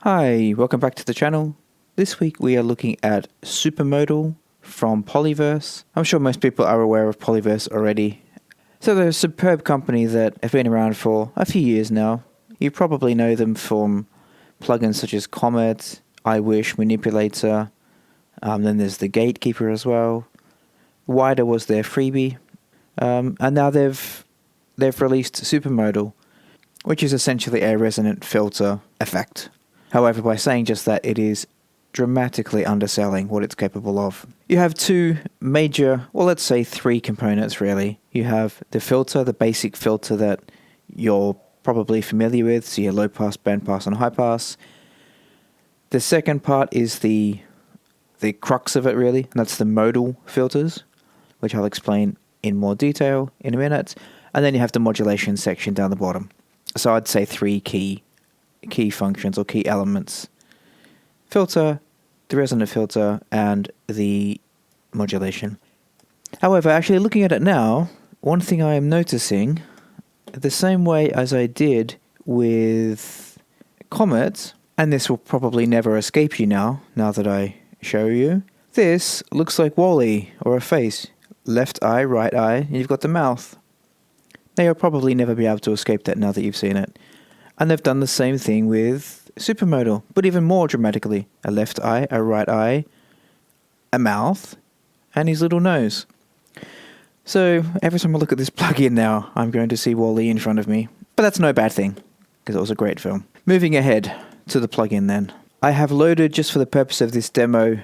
Hi, welcome back to the channel. This week we are looking at Supermodal from Polyverse. I'm sure most people are aware of Polyverse already. So they're a superb company that have been around for a few years now. You probably know them from plugins such as Comet, I Wish, Manipulator, then there's the Gatekeeper as well. Wider was their freebie, and now they've released Supermodal, which is essentially a resonant filter effect. However, by saying just that, it is dramatically underselling what it's capable of. You have two major, well, let's say three components really. You have the filter, the basic filter that you're probably familiar with, so your low pass, band pass, and high pass. The second part is the crux of it really, and that's the modal filters, which I'll explain in more detail in a minute. And then you have the modulation section down the bottom. So I'd say three key functions or key elements: filter, the resonant filter, and the modulation. However, actually looking at it now, one thing I am noticing, the same way as I did with Comet, and this will probably never escape you now that I show you, this looks like Wall-E or a face. Left eye, right eye, and you've got the mouth. Now you'll probably never be able to escape that now that you've seen it. And they've done the same thing with Supermodal, but even more dramatically. A left eye, a right eye, a mouth, and his little nose. So every time I look at this plugin now, I'm going to see Wall-E in front of me. But that's no bad thing, because it was a great film. Moving ahead to the plugin then. I have loaded, just for the purpose of this demo,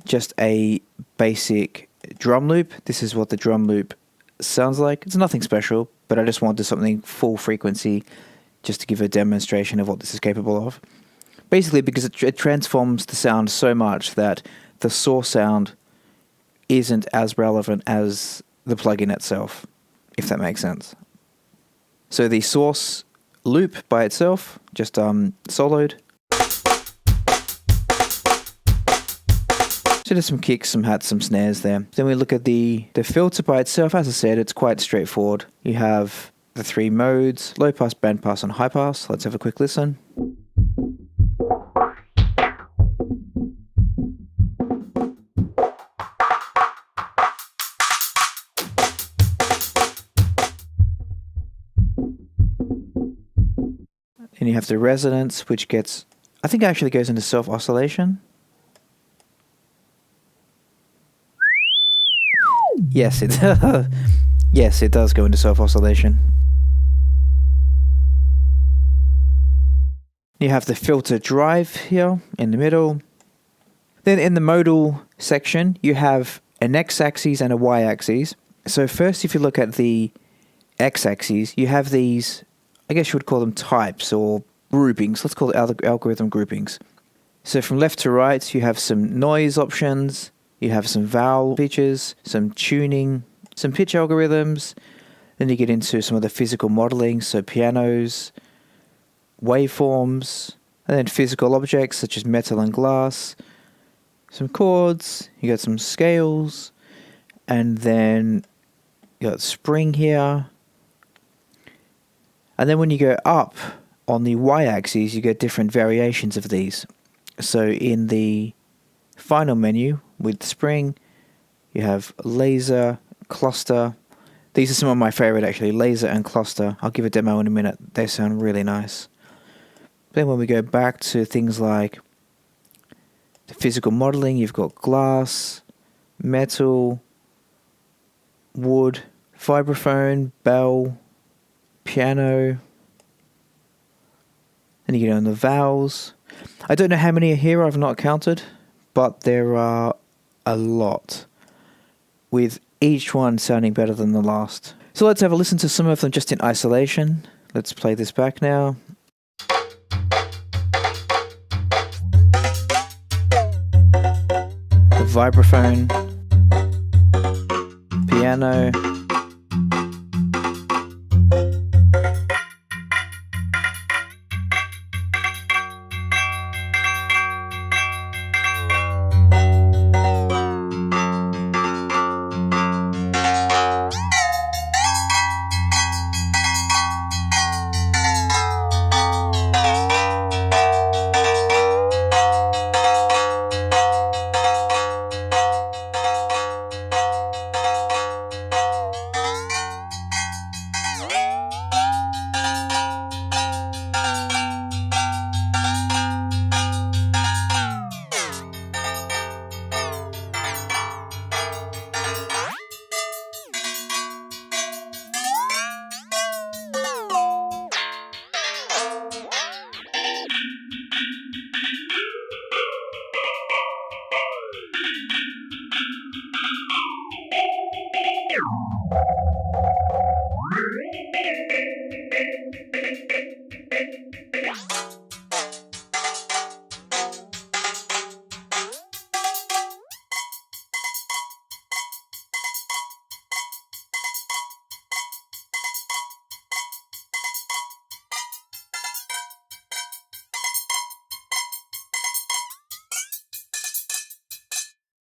just a basic drum loop. This is what the drum loop sounds like. It's nothing special, but I just wanted something full frequency just to give a demonstration of what this is capable of. Basically because it transforms the sound so much that the source sound isn't as relevant as the plugin itself, if that makes sense. So the source loop by itself, just soloed. So there's some kicks, some hats, some snares there. Then we look at the filter by itself. As I said, it's quite straightforward. You have the three modes: low pass, band pass, and high pass. Let's have a quick listen. And you have the resonance, which gets, I think it actually goes into self-oscillation. Yes, yes, it does go into self-oscillation. You have the filter drive here in the middle. Then in the modal section, you have an x-axis and a y-axis. So first, if you look at the x-axis, you have these, I guess you would call them types or groupings. Let's call it algorithm groupings. So from left to right, you have some noise options. You have some vowel features, some tuning, some pitch algorithms. Then you get into some of the physical modeling, so pianos, waveforms, and then physical objects such as metal and glass, some chords, you got some scales, and then you got spring here. And then when you go up on the y-axis, you get different variations of these. So in the final menu with spring, you have laser, cluster. These are some of my favorite actually, laser and cluster. I'll give a demo in a minute. They sound really nice. Then when we go back to things like the physical modeling, you've got glass, metal, wood, vibraphone, bell, piano. Then you get on the vowels. I don't know how many are here, I've not counted, but there are a lot, with each one sounding better than the last. So let's have a listen to some of them just in isolation. Let's play this back now. The vibraphone, piano,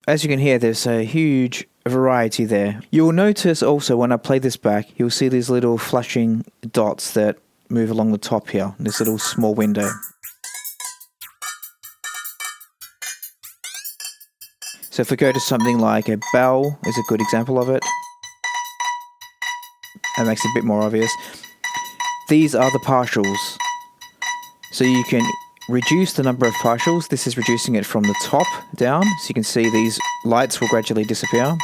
As you can hear, there's a huge variety there. You'll notice also when I play this back, you'll see these little flashing dots that move along the top here, this little small window. So if we go to something like a vowel, is a good example of it. That makes it a bit more obvious. These are the partials. So you can reduce the number of partials. This is reducing it from the top down. So you can see these lights will gradually disappear.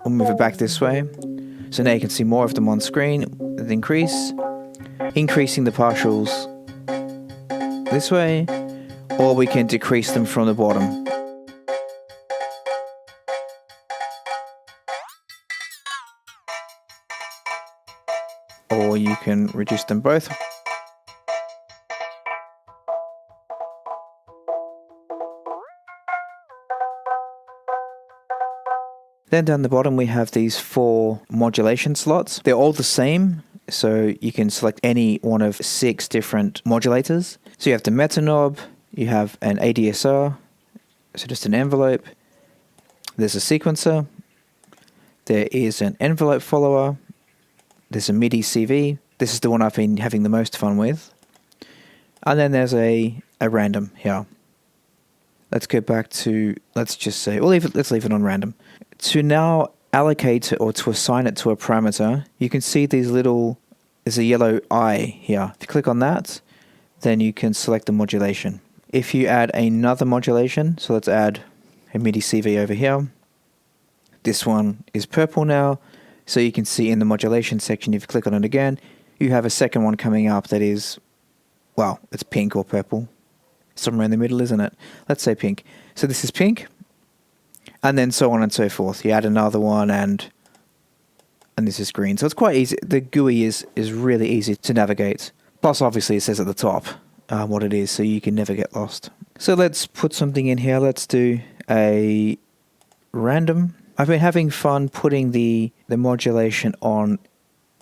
We'll move it back this way. So now you can see more of them on screen with increase. Increasing the partials this way, or we can decrease them from the bottom. Or you can reduce them both. Then down the bottom we have these 4 modulation slots. They're all the same, so you can select any one of 6 different modulators. So you have the meta knob, you have an ADSR, so just an envelope. There's a sequencer. There is an envelope follower. There's a MIDI CV. This is the one I've been having the most fun with. And then there's a random here. Let's go back to, let's just say, let's leave it on random. To now allocate it or to assign it to a parameter, you can see these little, there's a yellow eye here. If you click on that, then you can select the modulation. If you add another modulation, so let's add a MIDI CV over here. This one is purple now. So you can see in the modulation section, if you click on it again, you have a second one coming up that is, well, it's pink or purple. Somewhere in the middle, isn't it? Let's say pink. So this is pink, and then so on and so forth. You add another one, and this is green. So it's quite easy. The GUI is really easy to navigate. Plus, obviously, it says at the top what it is, so you can never get lost. So let's put something in here. Let's do a random. I've been having fun putting the modulation on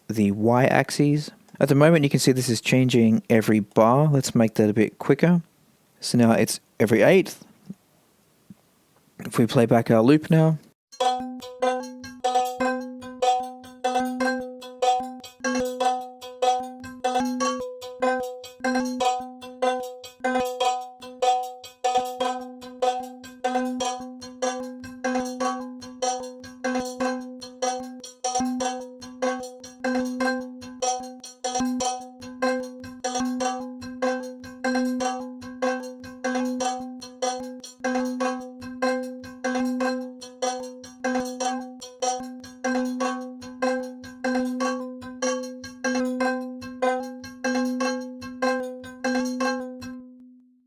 the y-axis. At the moment, you can see this is changing every bar. Let's make that a bit quicker. So now it's every 8th. If we play back our loop now.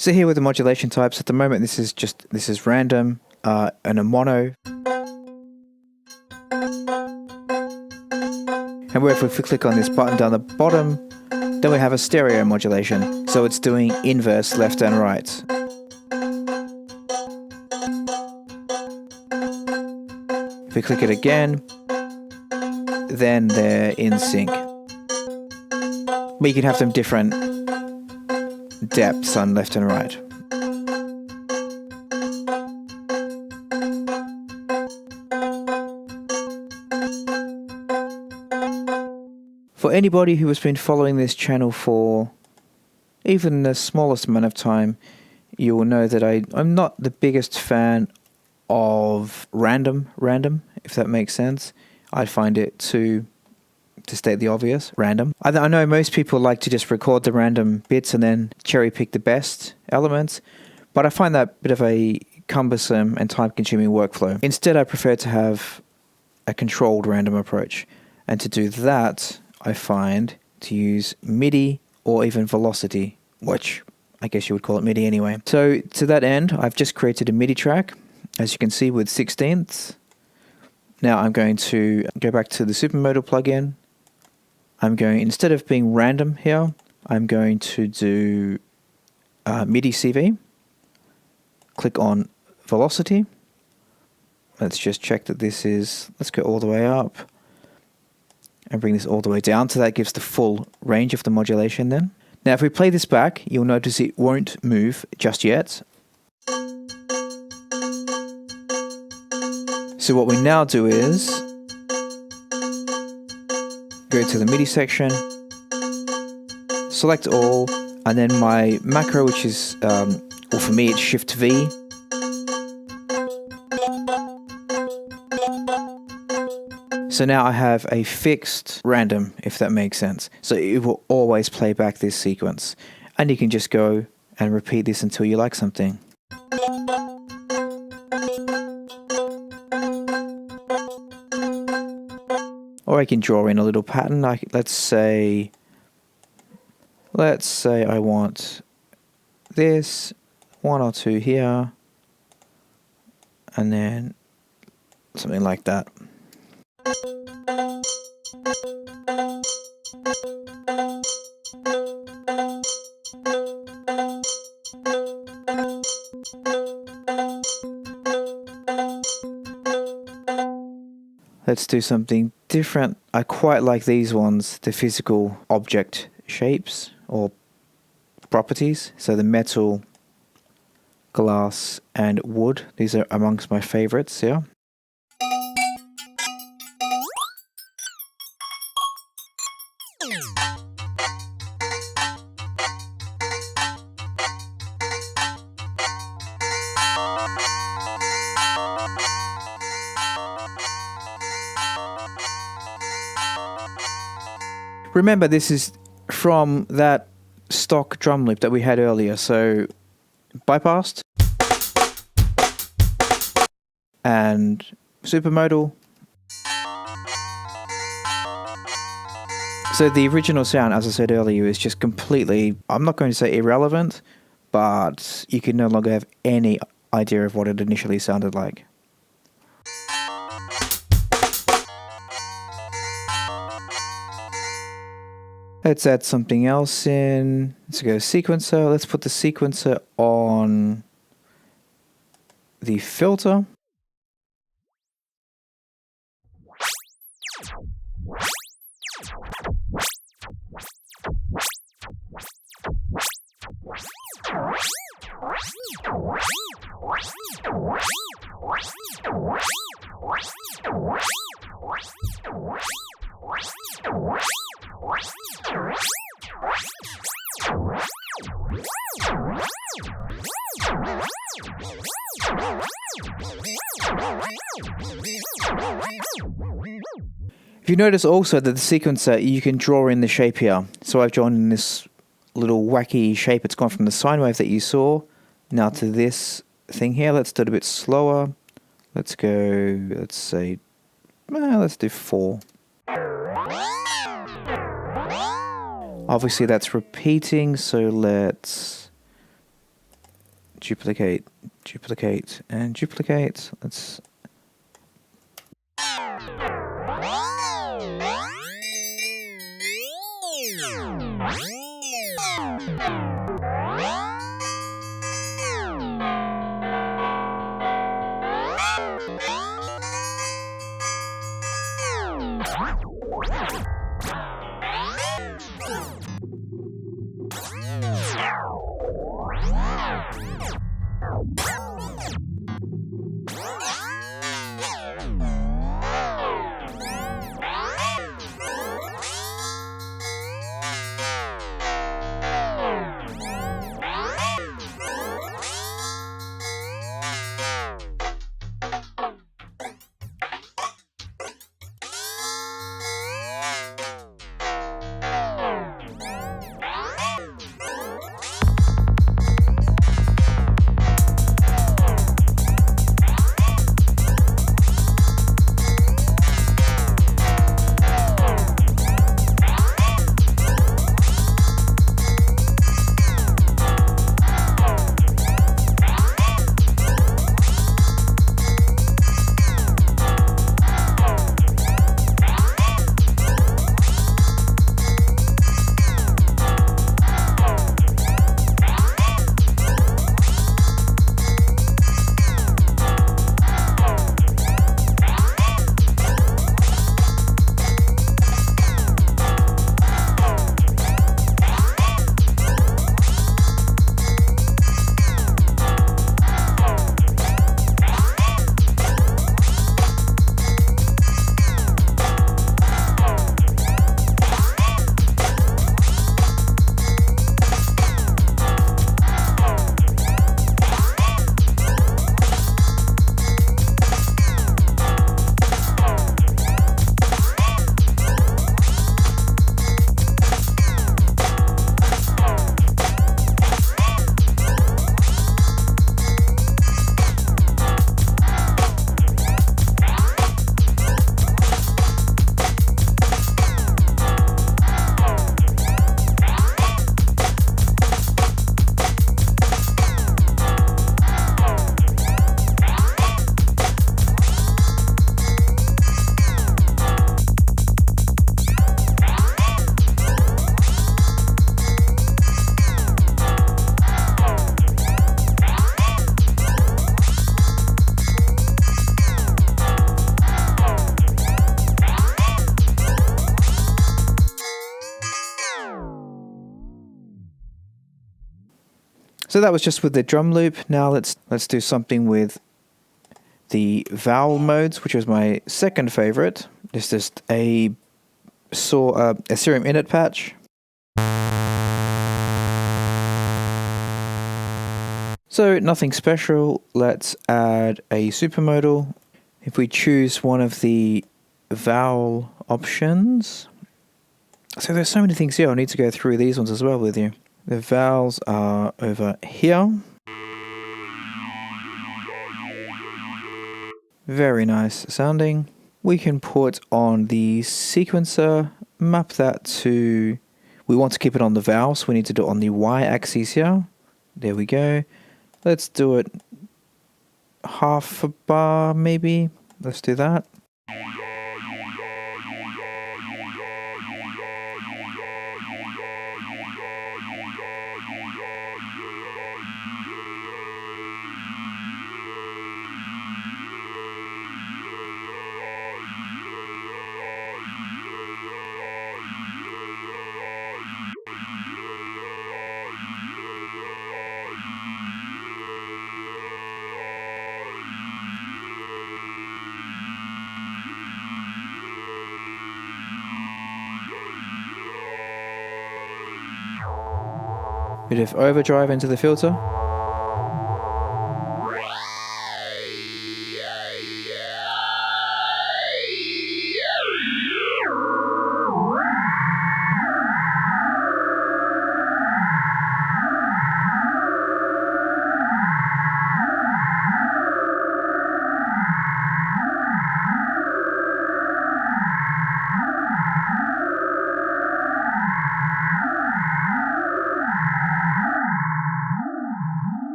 So here with the modulation types, at the moment this is random and a mono. However, if we click on this button down the bottom, then we have a stereo modulation. So it's doing inverse left and right. If we click it again, then they're in sync. But you can have them different depths on left and right. For anybody who has been following this channel for even the smallest amount of time, you will know that I'm not the biggest fan of random, if that makes sense. I find it to state the obvious, random. I know most people like to just record the random bits and then cherry pick the best elements, but I find that a bit of a cumbersome and time-consuming workflow. Instead, I prefer to have a controlled random approach. And to do that, I find to use MIDI or even velocity, which I guess you would call it MIDI anyway. So to that end, I've just created a MIDI track, as you can see, with 16ths. Now I'm going to go back to the Supermodal plugin. I'm going, instead of being random here, I'm going to do MIDI CV. Click on velocity. Let's just check that this is, let's go all the way up and bring this all the way down. So that gives the full range of the modulation then. Now if we play this back, you'll notice it won't move just yet. So what we now do is go to the MIDI section, select all, and then my macro, which is, well for me it's Shift V. So now I have a fixed random, if that makes sense. So it will always play back this sequence. And you can just go and repeat this until you like something. Or I can draw in a little pattern. Let's say I want this, 1 or 2 here, and then something like that. Let's do something different. I quite like these ones, the physical object shapes or properties. So the metal, glass, and wood. These are amongst my favorites, yeah. Remember, this is from that stock drum loop that we had earlier, so bypassed and Supermodal. So the original sound, as I said earlier, is just completely, I'm not going to say irrelevant, but you can no longer have any idea of what it initially sounded like. Let's add something else in. Let's go sequencer. Let's put the sequencer on the filter. If you notice also that the sequencer, you can draw in the shape here. So I've drawn in this little wacky shape. It's gone from the sine wave that you saw now to this thing here. Let's do it a bit slower. Let's go, let's say, let's do 4. Obviously that's repeating, so let's duplicate, duplicate, and duplicate. Let's So that was just with the drum loop. Now let's do something with the vowel modes, which was my second favorite. It's just a serum init patch. So nothing special. Let's add a supermodal. If we choose one of the vowel options, so there's so many things here. I need to go through these ones as well with you. The vowels are over here. Very nice sounding. We can put on the sequencer, map that to, we want to keep it on the vowel, so we need to do it on the y-axis here. There we go. Let's do it half a bar maybe. Let's do that. Bit of overdrive into the filter.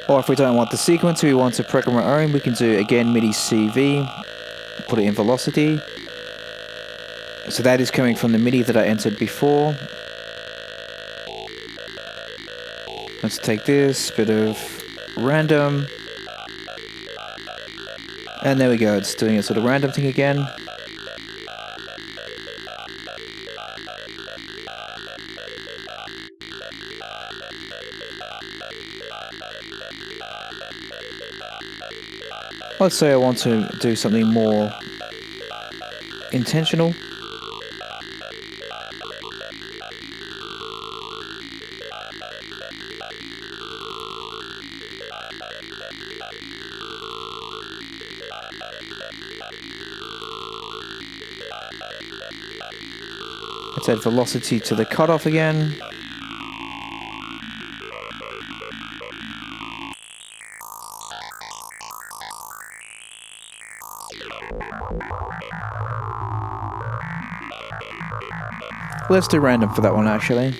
Or if we don't want the sequence, we want to program our own, we can do again MIDI CV, put it in velocity. So that is coming from the MIDI that I entered before. Let's take this, bit of random. And there we go, it's doing a sort of random thing again. Let's say I want to do something more intentional. Let's add velocity to the cutoff again. Let's do random for that one actually.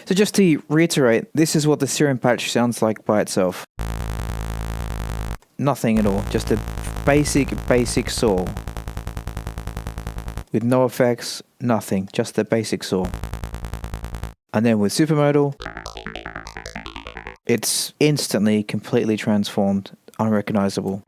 So just to reiterate, this is what the serum patch sounds like by itself. Nothing at all, just a basic saw. With no effects, nothing, just the basic saw. And then with Supermodal, it's instantly completely transformed, unrecognizable.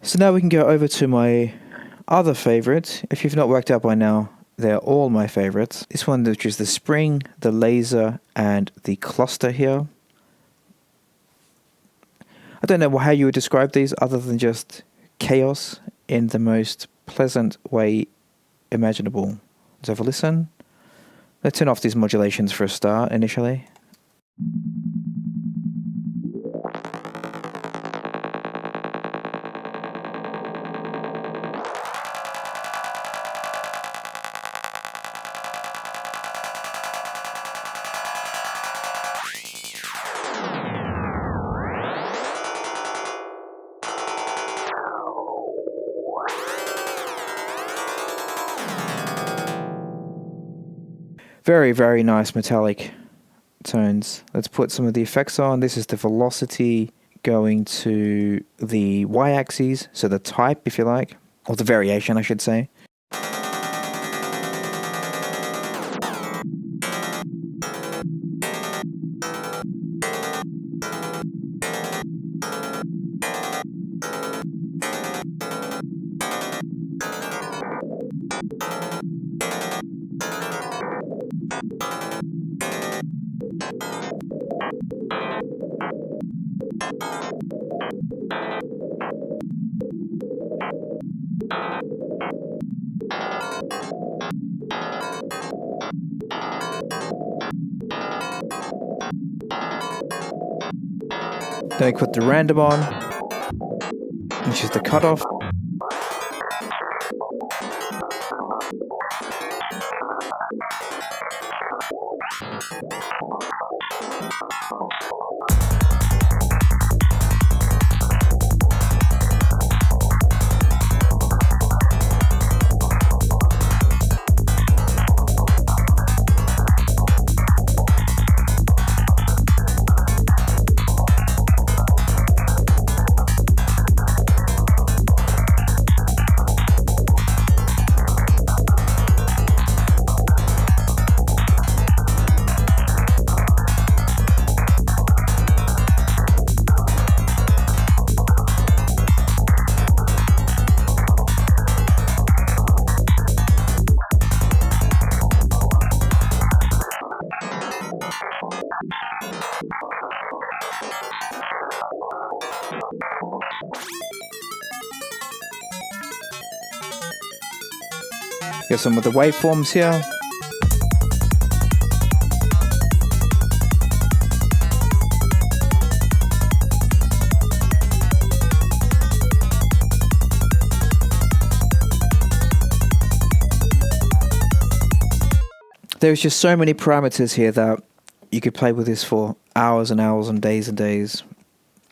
So now we can go over to my other favorite. If you've not worked out by now, they're all my favorites. This one, which is the spring, the laser, and the cluster here. I don't know how you would describe these other than just chaos in the most pleasant way imaginable. Let's have a listen. Let's turn off these modulations for a start initially. Very, very nice metallic tones. Let's put some of the effects on. This is the velocity going to the y-axis, so the type, if you like, or the variation, I should say. Then we put the random on, which is the cutoff. Got some of the waveforms here. There's just so many parameters here that you could play with this for hours and hours and days.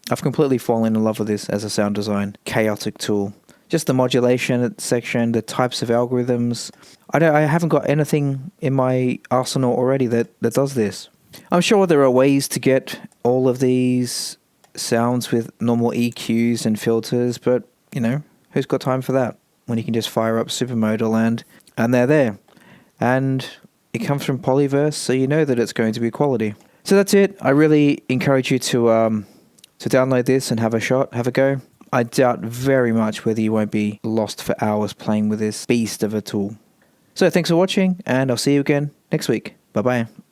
I've completely fallen in love with this as a sound design chaotic tool. Just the modulation section, the types of algorithms. I haven't got anything in my arsenal already that does this. I'm sure there are ways to get all of these sounds with normal EQs and filters, but, you know, who's got time for that? When you can just fire up Supermodal and they're there. And it comes from Polyverse, so you know that it's going to be quality. So that's it. I really encourage you to download this and have a shot, have a go. I doubt very much whether you won't be lost for hours playing with this beast of a tool. So thanks for watching, and I'll see you again next week. Bye-bye.